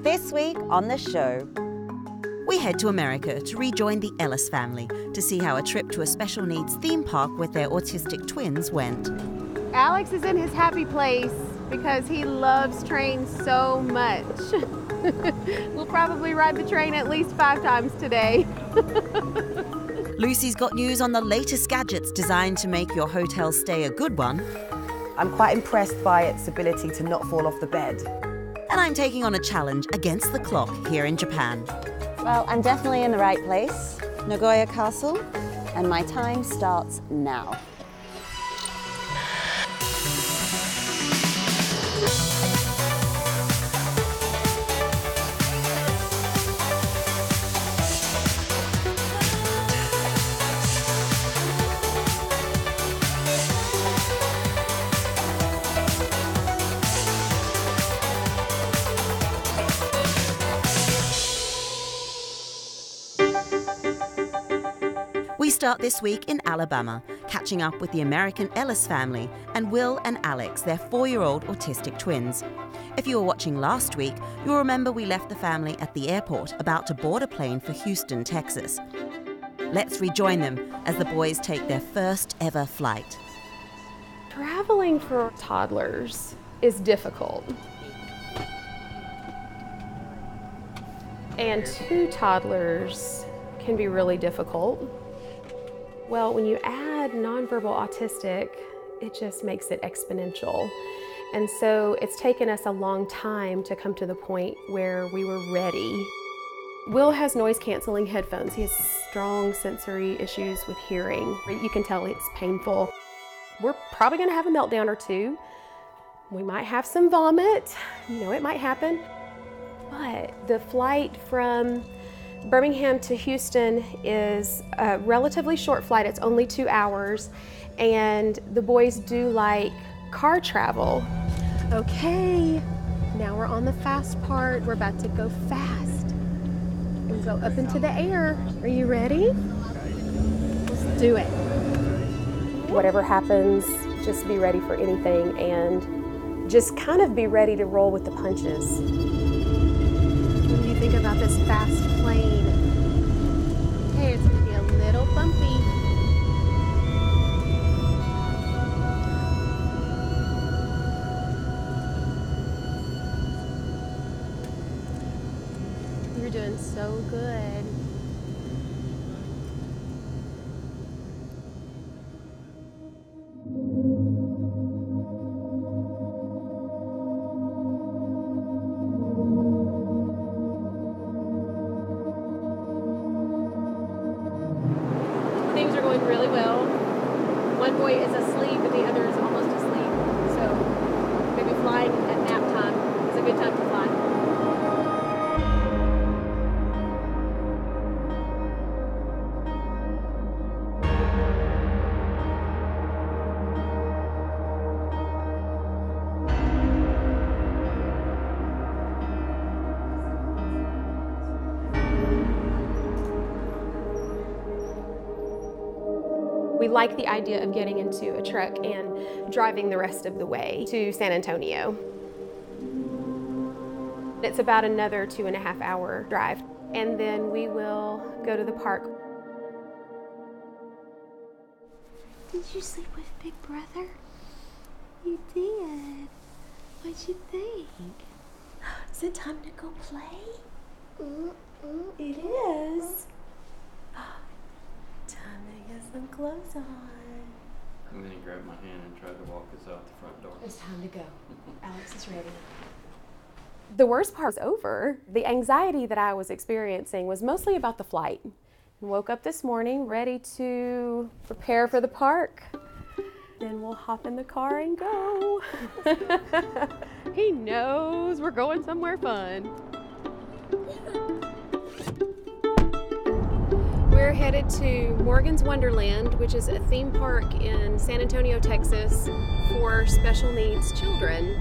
This week on the show, we head to America to rejoin the Ellis family to see how a trip to a special needs theme park with their autistic twins went. Alex is in his happy place because he loves trains so much. We'll probably ride the train at least 5 times today. Lucy's got news on the latest gadgets designed to make your hotel stay a good one. I'm quite impressed by its ability to not fall off the bed. And I'm taking on a challenge against the clock here in Japan. Well, I'm definitely in the right place, Nagoya Castle, and my time starts now. We start this week in Alabama, catching up with the American Ellis family and Will and Alex, their 4-year-old autistic twins. If you were watching last week, you'll remember we left the family at the airport about to board a plane for Houston, Texas. Let's rejoin them as the boys take their first ever flight. Traveling for toddlers is difficult. And 2 toddlers can be really difficult. Well, when you add nonverbal autistic, it just makes it exponential. And so it's taken us a long time to come to the point where we were ready. Will has noise-canceling headphones. He has strong sensory issues with hearing. You can tell it's painful. We're probably gonna have a meltdown or 2. We might have some vomit. You know, it might happen. But the flight from Birmingham to Houston is a relatively short flight. It's only 2 hours, and the boys do like car travel. Okay, now we're on the fast part. We're about to go fast and go up into the air. Are you ready? Let's do it. Whatever happens, just be ready for anything and just kind of be ready to roll with the punches. What do you think about this fast plane? Okay, it's gonna be a little bumpy. You're doing so good. Things are going really well. One boy is asleep and the other is almost asleep. So maybe flying at nap time is a good time to fly. We like the idea of getting into a truck and driving the rest of the way to San Antonio. It's about another 2.5 hour drive. And then we will go to the park. Did you sleep with Big Brother? You did. What'd you think? Is it time to go play? It is. Time to get some clothes on. And then he grabbed my hand and tried to walk us out the front door. It's time to go. Alex is ready. The worst part is over. The anxiety that I was experiencing was mostly about the flight. I woke up this morning ready to prepare for the park. Then we'll hop in the car and go. He knows we're going somewhere fun. We're headed to Morgan's Wonderland, which is a theme park in San Antonio, Texas for special needs children.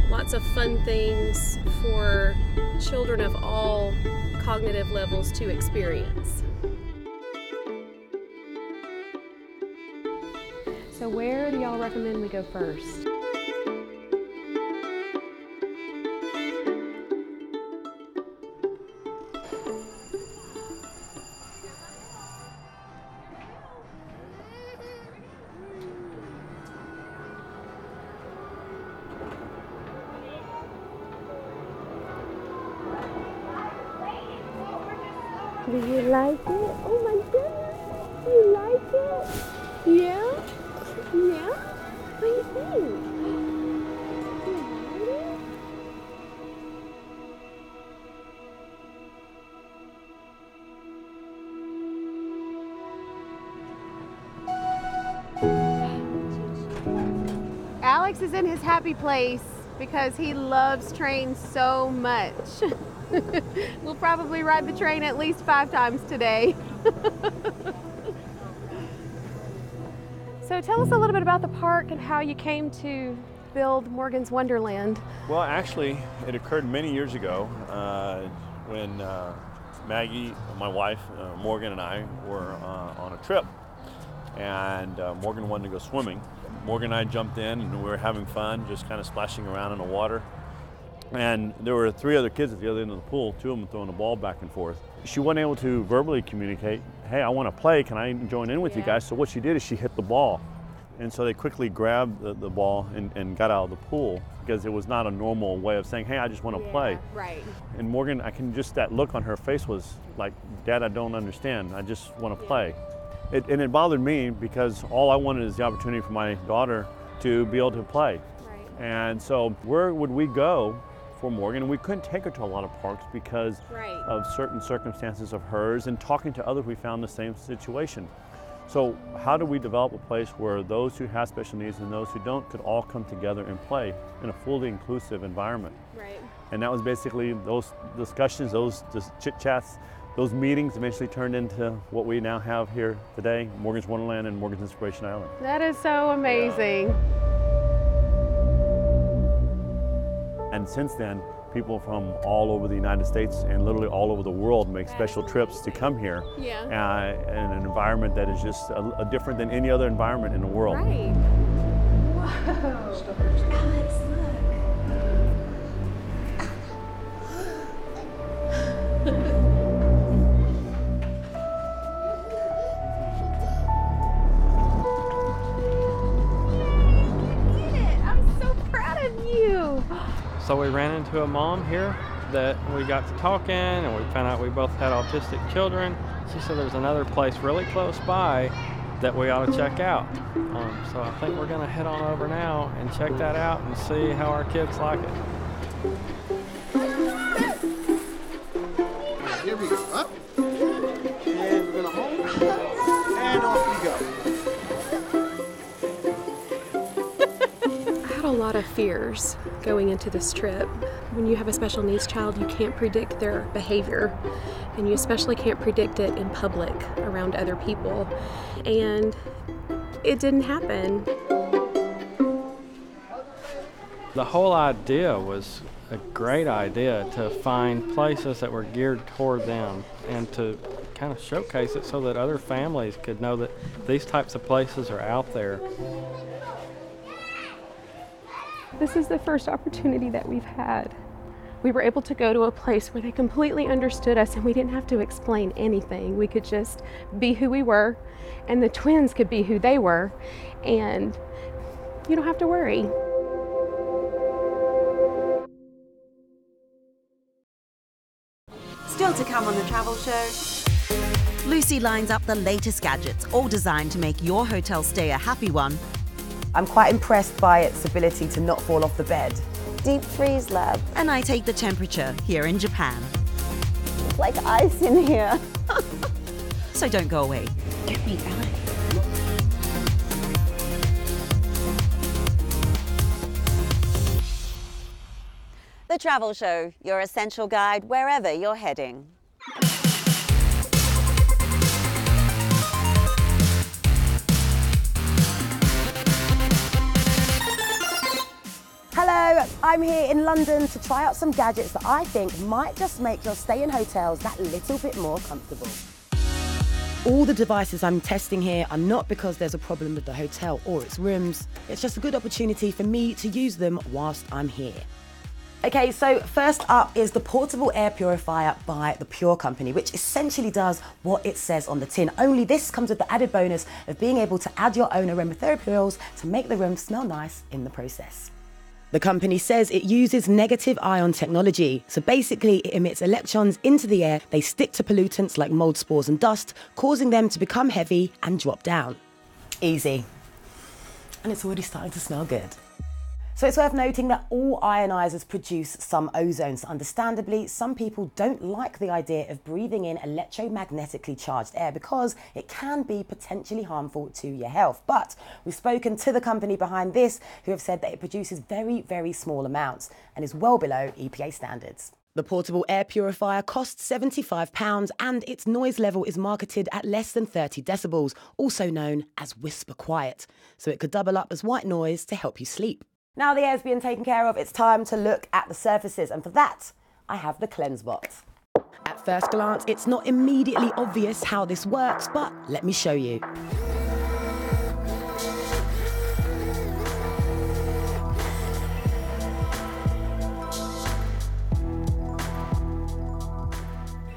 Lots of fun things for children of all cognitive levels to experience. So where do y'all recommend we go first? Do you like it? Oh my goodness. You like it? Yeah? Yeah? What do you think? Alex is in his happy place because he loves trains so much. We'll probably ride the train at least 5 times today. So tell us a little bit about the park and how you came to build Morgan's Wonderland. Well, actually, it occurred many years ago when Maggie, my wife, Morgan and I were on a trip. And Morgan wanted to go swimming. Morgan and I jumped in and we were having fun, just kind of splashing around in the water. And there were 3 other kids at the other end of the pool, 2 of them throwing the ball back and forth. She wasn't able to verbally communicate, hey, I want to play, can I join in with you guys? So what she did is she hit the ball. And so they quickly grabbed the ball and got out of the pool because it was not a normal way of saying, hey, I just want to play. Right. And Morgan, that look on her face was like, Dad, I don't understand, I just want to play. And it bothered me because all I wanted is the opportunity for my daughter to be able to play. Right. And so where would we go for Morgan? And we couldn't take her to a lot of parks because of certain circumstances of hers, and talking to others we found the same situation. So how do we develop a place where those who have special needs and those who don't could all come together and play in a fully inclusive environment? Right. And that was basically those discussions, those chit-chats, those meetings eventually turned into what we now have here today, Morgan's Wonderland and Morgan's Inspiration Island. That is so amazing. And since then, people from all over the United States and literally all over the world make special trips to come here in an environment that is just different than any other environment in the world. Right. Whoa. Alex, look. So we ran into a mom here that we got to talking, and we found out we both had autistic children. She said there's another place really close by that we ought to check out. So I think we're gonna head on over now and check that out and see how our kids like it. Here we go, up, and we're gonna hold, and off we go. I had a lot of fears going into this trip. When you have a special needs child, you can't predict their behavior, and you especially can't predict it in public around other people. And it didn't happen. The whole idea was a great idea, to find places that were geared toward them and to kind of showcase it so that other families could know that these types of places are out there. This is the first opportunity that we've had. We were able to go to a place where they completely understood us and we didn't have to explain anything. We could just be who we were, and the twins could be who they were, and you don't have to worry. Still to come on the travel show, Lucy lines up the latest gadgets, all designed to make your hotel stay a happy one. I'm quite impressed by its ability to not fall off the bed. Deep freeze lab. And I take the temperature here in Japan. It's like ice in here. So don't go away. Get me, Ellis. The Travel Show, your essential guide wherever you're heading. Hello, I'm here in London to try out some gadgets that I think might just make your stay in hotels that little bit more comfortable. All the devices I'm testing here are not because there's a problem with the hotel or its rooms. It's just a good opportunity for me to use them whilst I'm here. Okay, so first up is the portable air purifier by the Pure Company, which essentially does what it says on the tin. Only this comes with the added bonus of being able to add your own aromatherapy oils to make the room smell nice in the process. The company says it uses negative ion technology. So basically, it emits electrons into the air. They stick to pollutants like mold spores and dust, causing them to become heavy and drop down. Easy. And it's already starting to smell good. So it's worth noting that all ionizers produce some ozone. So understandably, some people don't like the idea of breathing in electromagnetically charged air because it can be potentially harmful to your health. But we've spoken to the company behind this, who have said that it produces very, very small amounts and is well below EPA standards. The portable air purifier costs £75 and its noise level is marketed at less than 30 decibels, also known as whisper quiet. So it could double up as white noise to help you sleep. Now the air's being taken care of, it's time to look at the surfaces, and for that, I have the CleanseBot. At first glance, it's not immediately obvious how this works, but let me show you.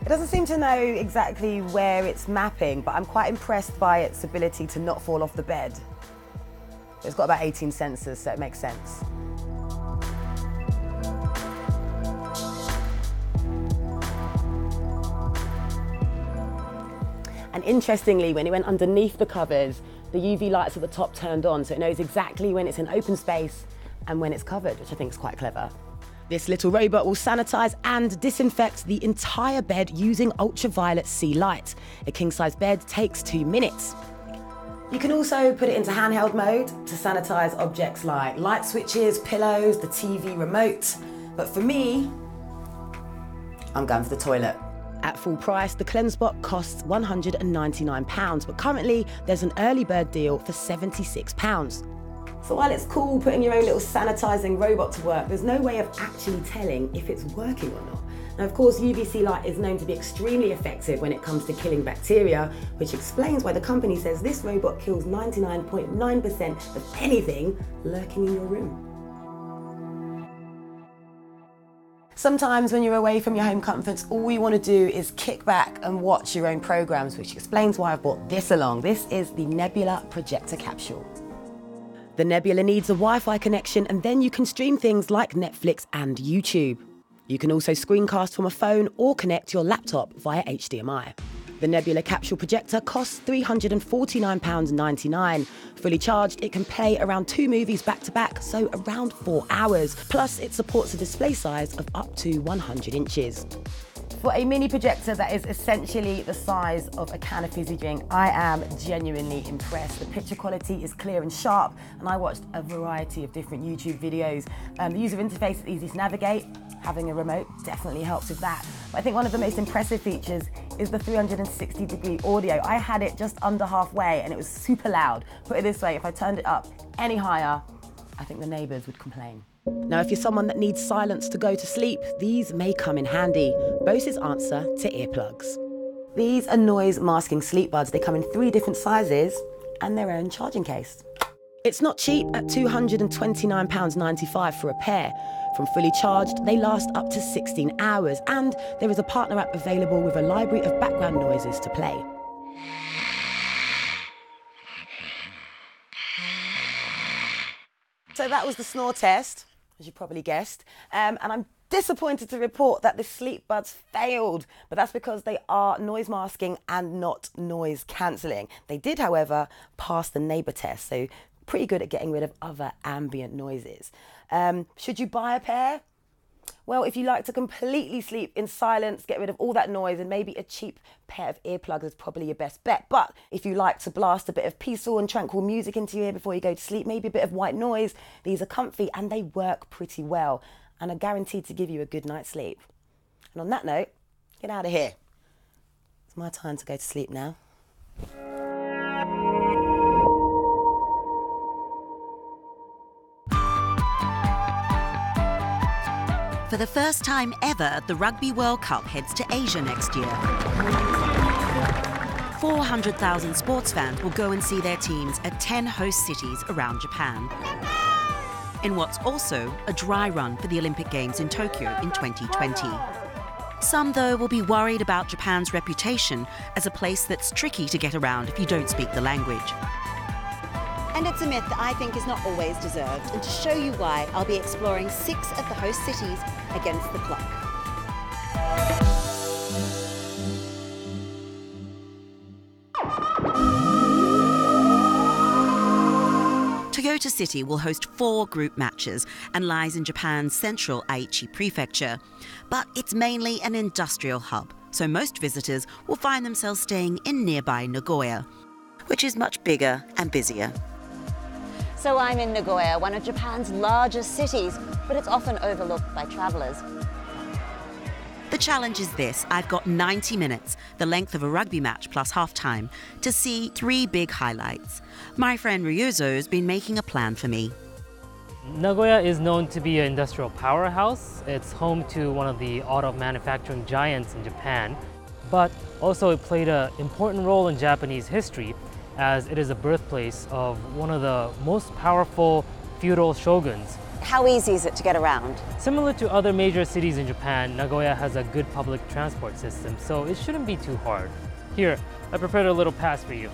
It doesn't seem to know exactly where it's mapping, but I'm quite impressed by its ability to not fall off the bed. It's got about 18 sensors, so it makes sense. And interestingly, when it went underneath the covers, the UV lights at the top turned on, so it knows exactly when it's in open space and when it's covered, which I think is quite clever. This little robot will sanitize and disinfect the entire bed using ultraviolet C light. A king-size bed takes 2 minutes. You can also put it into handheld mode to sanitize objects like light switches, pillows, the TV remote. But for me, I'm going for the toilet. At full price, the CleanseBot costs £199, but currently there's an early bird deal for £76. So while it's cool putting your own little sanitizing robot to work, there's no way of actually telling if it's working or not. Now, of course, UVC light is known to be extremely effective when it comes to killing bacteria, which explains why the company says this robot kills 99.9% of anything lurking in your room. Sometimes when you're away from your home comforts, all you want to do is kick back and watch your own programs, which explains why I've brought this along. This is the Nebula projector capsule. The Nebula needs a Wi-Fi connection, and then you can stream things like Netflix and YouTube. You can also screencast from a phone or connect your laptop via HDMI. The Nebula capsule projector costs £349.99. Fully charged, it can play around 2 movies back to back, so around 4 hours. Plus, it supports a display size of up to 100 inches. For a mini projector that is essentially the size of a can of fizzy drink, I am genuinely impressed. The picture quality is clear and sharp, and I watched a variety of different YouTube videos. The user interface is easy to navigate. Having a remote definitely helps with that. But I think one of the most impressive features is the 360-degree audio. I had it just under halfway and it was super loud. Put it this way, if I turned it up any higher, I think the neighbours would complain. Now, if you're someone that needs silence to go to sleep, these may come in handy. Bose's answer to earplugs. These are noise masking sleep buds. They come in 3 different sizes and their own charging case. It's not cheap at £229.95 for a pair. From fully charged, they last up to 16 hours, and there is a partner app available with a library of background noises to play. So that was the snore test, as you probably guessed, and I'm disappointed to report that the sleep buds failed, but that's because they are noise masking and not noise cancelling. They did, however, pass the neighbour test, so pretty good at getting rid of other ambient noises. Should you buy a pair? Well, if you like to completely sleep in silence, get rid of all that noise, and maybe a cheap pair of earplugs is probably your best bet. But if you like to blast a bit of peaceful and tranquil music into your ear before you go to sleep, maybe a bit of white noise, these are comfy and they work pretty well and are guaranteed to give you a good night's sleep. And on that note, get out of here. It's my time to go to sleep now. For the first time ever, the Rugby World Cup heads to Asia next year. 400,000 sports fans will go and see their teams at 10 host cities around Japan. In what's also a dry run for the Olympic Games in Tokyo in 2020. Some, though, will be worried about Japan's reputation as a place that's tricky to get around if you don't speak the language. And it's a myth that I think is not always deserved. And to show you why, I'll be exploring 6 of the host cities against the clock. Kyoto City will host 4 group matches and lies in Japan's central Aichi prefecture. But it's mainly an industrial hub, so most visitors will find themselves staying in nearby Nagoya, which is much bigger and busier. So I'm in Nagoya, one of Japan's largest cities, but it's often overlooked by travellers. The challenge is this: I've got 90 minutes, the length of a rugby match plus half-time, to see 3 big highlights. My friend Ryuzo's been making a plan for me. Nagoya is known to be an industrial powerhouse. It's home to one of the auto manufacturing giants in Japan, but also it played an important role in Japanese history as it is the birthplace of one of the most powerful feudal shoguns. How easy is it to get around? Similar to other major cities in Japan, Nagoya has a good public transport system, so it shouldn't be too hard. Here, I prepared a little pass for you.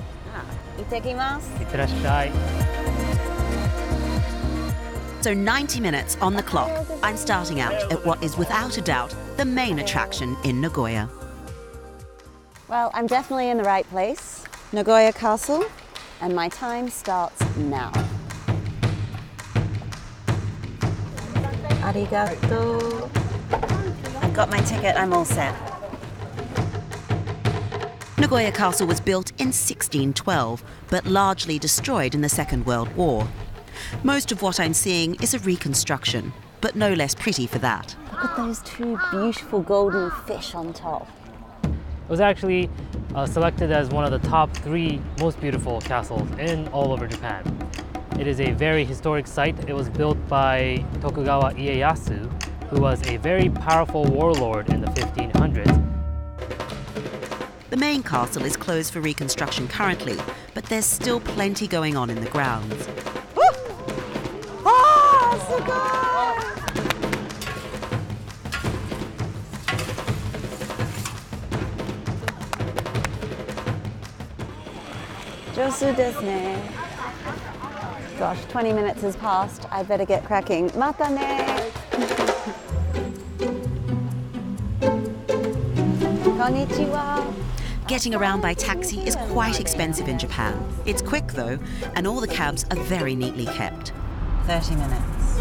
Ittekimasu. Itterashai. So 90 minutes on the clock. I'm starting out at what is without a doubt the main attraction in Nagoya. Well, I'm definitely in the right place. Nagoya Castle, and my time starts now. Arigato. I've got my ticket, I'm all set. Nagoya Castle was built in 1612, but largely destroyed in the Second World War. Most of what I'm seeing is a reconstruction, but no less pretty for that. Look at those 2 beautiful golden fish on top. It was actually selected as one of the top 3 most beautiful castles in all over Japan. It is a very historic site. It was built by Tokugawa Ieyasu, who was a very powerful warlord in the 1500s. The main castle is closed for reconstruction currently, but there's still plenty going on in the grounds. Josu desu ne. Gosh, 20 minutes has passed. I better get cracking. Mata ne. Konnichiwa. Getting around by taxi is quite expensive in Japan. It's quick though, and all the cabs are very neatly kept. 30 minutes.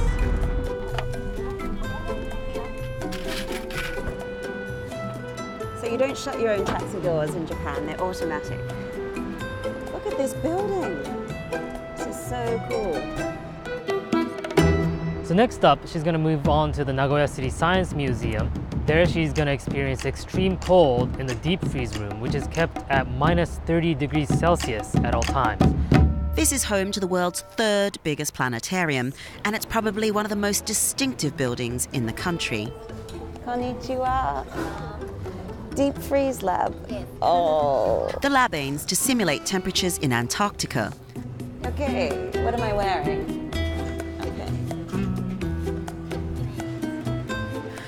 So you don't shut your own taxi doors in Japan, they're automatic. Look at this building. This is so cool. So next up, she's going to move on to the Nagoya City Science Museum. There she's going to experience extreme cold in the deep freeze room, which is kept at minus 30 degrees Celsius at all times. This is home to the world's 3rd biggest planetarium, and it's probably one of the most distinctive buildings in the country. Konnichiwa. Deep freeze lab. Oh. The lab aims to simulate temperatures in Antarctica. Okay, what am I wearing?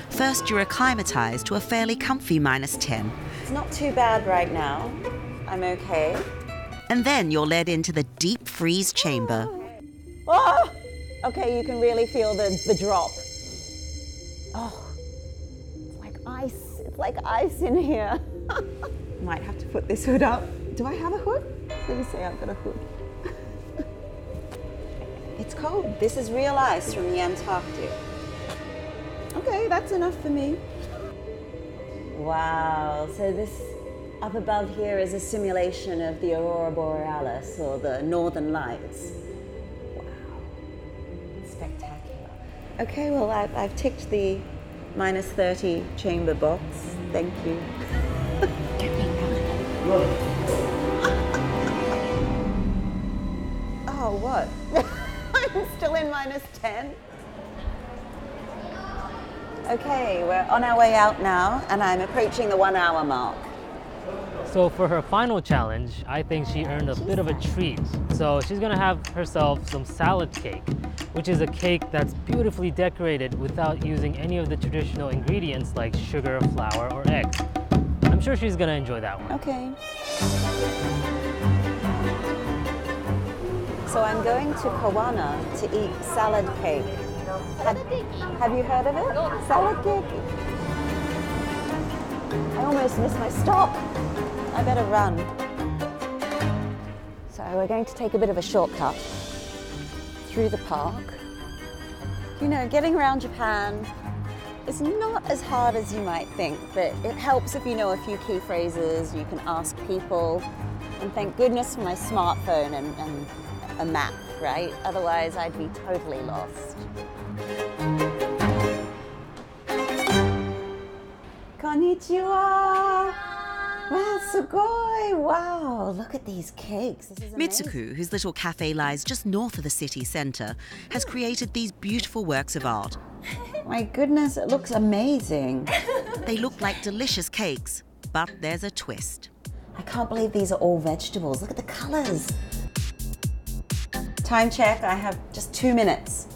First, you're acclimatized to a fairly comfy minus 10. It's not too bad right now. I'm okay. And then you're led into the deep freeze chamber. Oh! Okay, you can really feel the drop. Oh, it's like ice. It's like ice in here. Might have to put this hood up. Do I have a hood? Please say I've got a hood. It's cold. This is real ice from the Antarctic. Okay, that's enough for me. Wow, so this up above here is a simulation of the Aurora Borealis, or the Northern Lights. Wow, spectacular. Okay, well, I've ticked the minus 30 chamber box. Thank you. Oh, what? I'm still in minus 10. Okay, we're on our way out now, and I'm approaching the 1 hour mark. So for her final challenge, I think she earned a bit of a treat. So she's gonna have herself some salad cake, which is a cake that's beautifully decorated without using any of the traditional ingredients like sugar, flour, or eggs. I'm sure she's gonna enjoy that one. Okay. So I'm going to Kawana to eat salad cake. Have you heard of it? Salad cake. I almost missed my stop. I better run. So we're going to take a bit of a shortcut through the park. You know, getting around Japan is not as hard as you might think, but it helps if you know a few key phrases, you can ask people, and thank goodness for my smartphone and a map, right? Otherwise I'd be totally lost. Konnichiwa! Wow, sugoi! Wow, look at these cakes. This is amazing. Mitsuku, whose little cafe lies just north of the city centre, has created these beautiful works of art. My goodness, it looks amazing. They look like delicious cakes, but there's a twist. I can't believe these are all vegetables. Look at the colours. Time check, I have just 2 minutes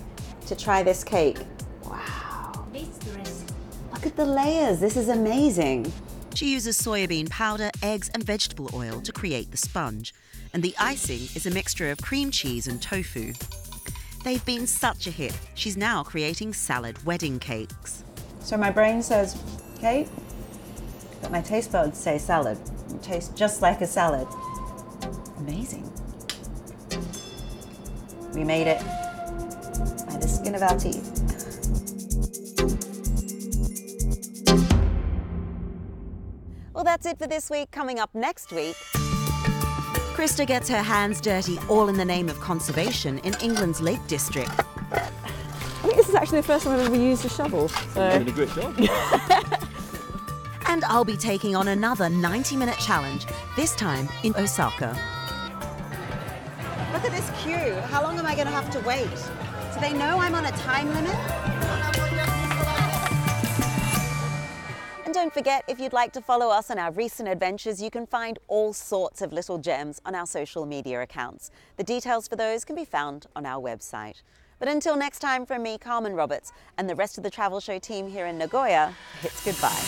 to try this cake. Wow. Look at the layers, this is amazing. She uses soybean powder, eggs and vegetable oil to create the sponge, and the icing is a mixture of cream cheese and tofu. They've been such a hit, she's now creating salad wedding cakes. So my brain says cake, but my taste buds say salad. It tastes just like a salad. Amazing. We made it by the skin of our teeth. Well, that's it for this week. Coming up next week, Krista gets her hands dirty all in the name of conservation in England's Lake District. I think this is actually the first time I've ever used a shovel. So. You're doing a great job. And I'll be taking on another 90-minute challenge, this time in Osaka. Look at this queue. How long am I going to have to wait? Do they know I'm on a time limit? And don't forget, if you'd like to follow us on our recent adventures, you can find all sorts of little gems on our social media accounts. The details for those can be found on our website. But until next time, from me, Carmen Roberts, and the rest of the Travel Show team here in Nagoya, it's goodbye.